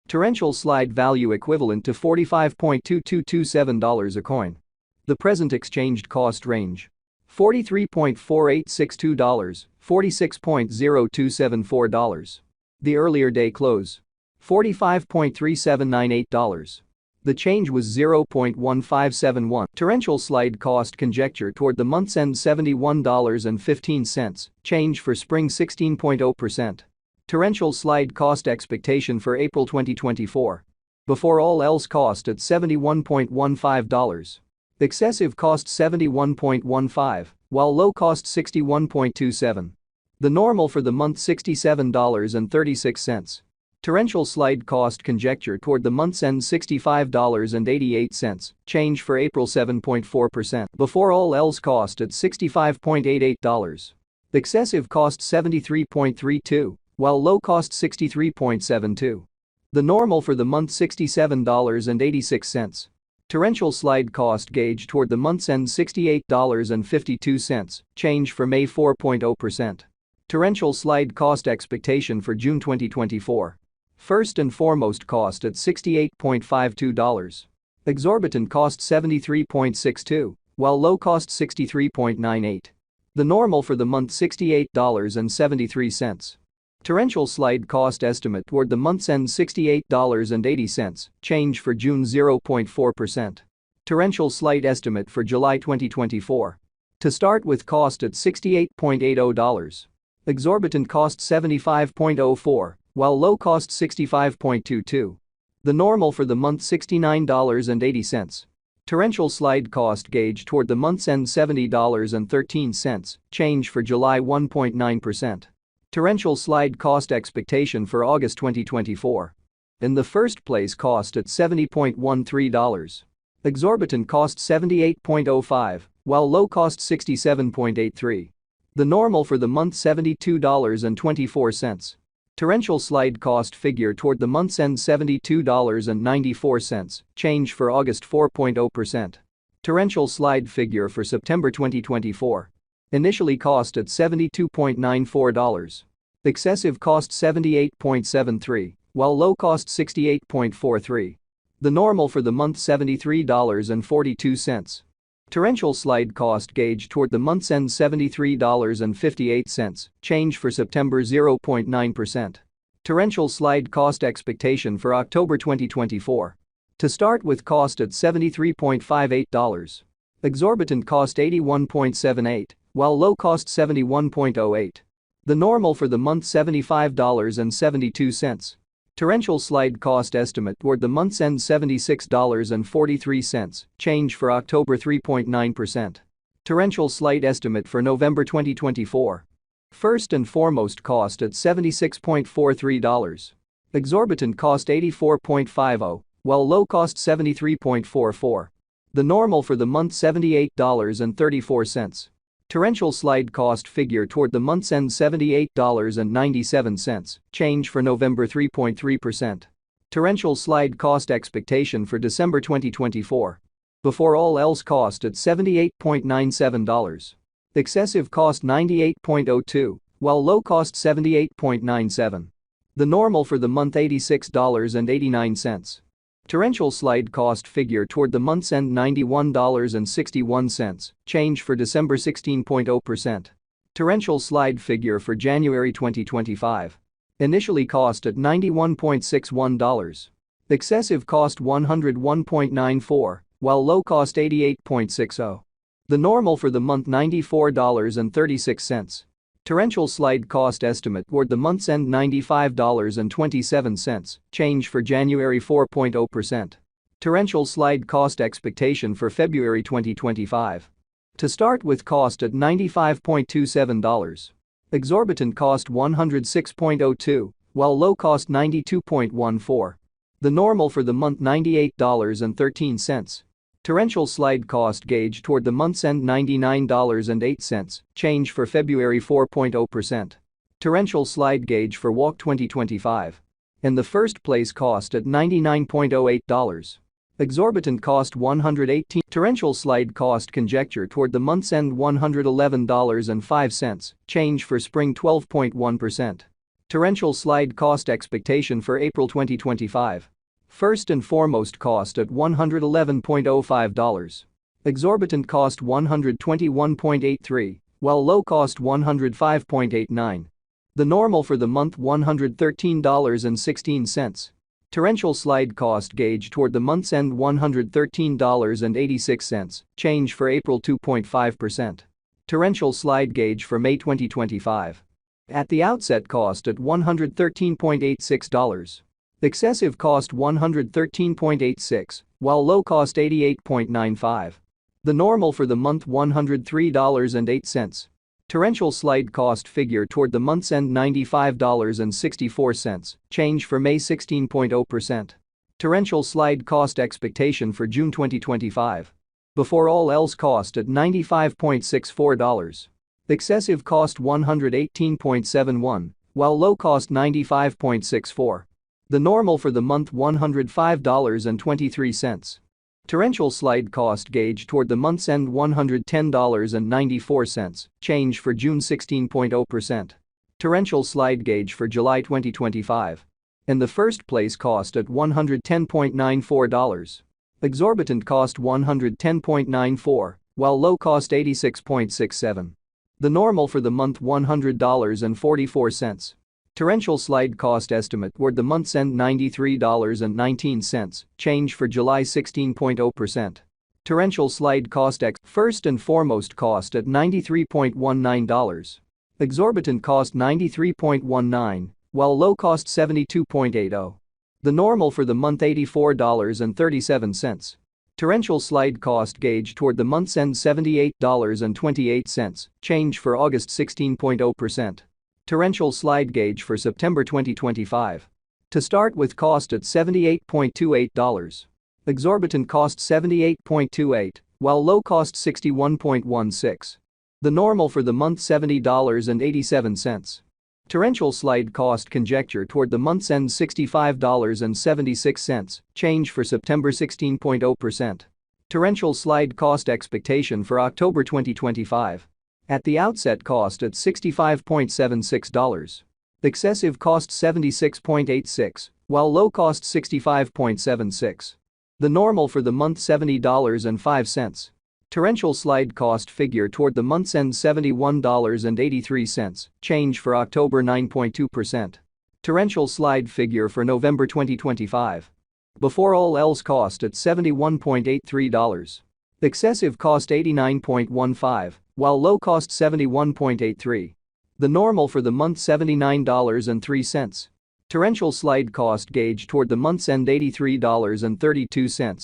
Torrential slide value equivalent to $45.2227 a coin. The present exchanged cost range: $43.4862, $46.0274. The earlier day close: $45.3798. The change was 0.1571. Torrential slide cost conjecture toward the month's end: $71.15, change for spring 16.0%. Torrential slide cost expectation for April 2024. Before all else cost at $71.15. Excessive cost $71.15, while low cost $61.27. The normal for the month $67.36. Torrential slide cost conjecture toward the month's end: $65.88, change for April 7.4%. Before all else cost at $65.88. Excessive cost $73.32, while low cost $63.72. The normal for the month $67.86. Torrential slide cost gauge toward the month's end: $68.52, change for May 4.0%. Torrential slide cost expectation for June 2024. First and foremost cost at $68.52. Exorbitant cost $73.62, while low cost $63.98. The normal for the month $68.73. Torrential slide cost estimate toward the month's end: $68.80, change for June 0.4%. Torrential slide estimate for July 2024. To start with, cost at $68.80. Exorbitant cost $75.04, while low cost $65.22. The normal for the month $69.80. Torrential slide cost gauge toward the month's end: $70.13, change for July 1.9%. Torrential slide cost expectation for August 2024. In the first place, cost at $70.13. Exorbitant cost $78.05, while low cost $67.83. The normal for the month $72.24. Torrential slide cost figure toward the month's end: $72.94, change for August 4.0%. Torrential slide figure for September 2024. Initially cost at $72.94. Excessive cost $78.73, while low cost $68.43. The normal for the month $73.42. Torrential slide cost gauge toward the month's end: $73.58, change for September 0.9%. Torrential slide cost expectation for October 2024. To start with, cost at $73.58. Exorbitant cost $81.78, while low cost $71.08. The normal for the month $75.72. Torrential slide cost estimate toward the month's end: $76.43, change for October 3.9%. Torrential slide estimate for November 2024. First and foremost cost at $76.43. Exorbitant cost $84.50, while low cost $73.44. The normal for the month $78.34. Torrential slide cost figure toward the month's end: $78.97, change for November 3.3%. Torrential slide cost expectation for December 2024. Before all else cost at $78.97. Excessive cost $98.02, while low cost $78.97. The normal for the month $86.89. Torrential slide cost figure toward the month's end: $91.61, change for December 16.0%. Torrential slide figure for January 2025. Initially cost at $91.61. Excessive cost $101.94, while low cost $88.60. The normal for the month $94.36. Torrential slide cost estimate toward the month's end: $95.27, change for January 4.0%. Torrential slide cost expectation for February 2025. To start with, cost at $95.27. Exorbitant cost $106.02, while low cost $92.14. The normal for the month $98.13. Torrential slide cost gauge toward the month's end: $99.08, change for February 4.0%. Torrential slide gauge for WALK 2025. In the first place, cost at $99.08. Exorbitant cost $118. Torrential slide cost conjecture toward the month's end: $111.05, change for spring 12.1%. Torrential slide cost expectation for April 2025. First and foremost cost at $111.05. Exorbitant cost $121.83, while low cost $105.89. The normal for the month $113.16. Torrential slide cost gauge toward the month's end $113.86, change for April 2.5%. Torrential slide gauge for May 2025. At the outset cost at $113.86. Excessive cost $113.86, while low cost $88.95. The normal for the month $103.08. Torrential slide cost figure toward the month's end $95.64, change for May 16.0%. Torrential slide cost expectation for June 2025. Before all else cost at $95.64. Excessive cost $118.71, while low cost $95.64. The normal for the month $105.23. Torrential slide cost gauge toward the month's end $110.94, change for June 16.0%. Torrential slide gauge for July 2025. In the first place cost at $110.94. Exorbitant cost $110.94, while low cost $86.67. The normal for the month $100.44. Torrential slide cost estimate toward the month's end $93.19, change for July 16.0%. Torrential slide cost first and foremost cost at $93.19. Exorbitant cost $93.19, while low cost $72.80. The normal for the month $84.37. Torrential slide cost gauge toward the month's end $78.28, change for August 16.0%. Torrential slide gauge for September 2025. To start with cost at $78.28. Exorbitant cost $78.28, while low cost $61.16. The normal for the month $70.87. Torrential slide cost conjecture toward the month's end $65.76, change for September 16.0%. Torrential slide cost expectation for October 2025. At the outset cost at $65.76. Excessive cost $76.86, while low cost $65.76. The normal for the month $70.05. Torrential slide cost figure toward the month's end $71.83, change for October 9.2%. Torrential slide figure for November 2025. Before all else cost at $71.83. Excessive cost $89.15, while low cost $71.83. The normal for the month $79.03. Torrential slide cost gauge toward the month's end $83.32,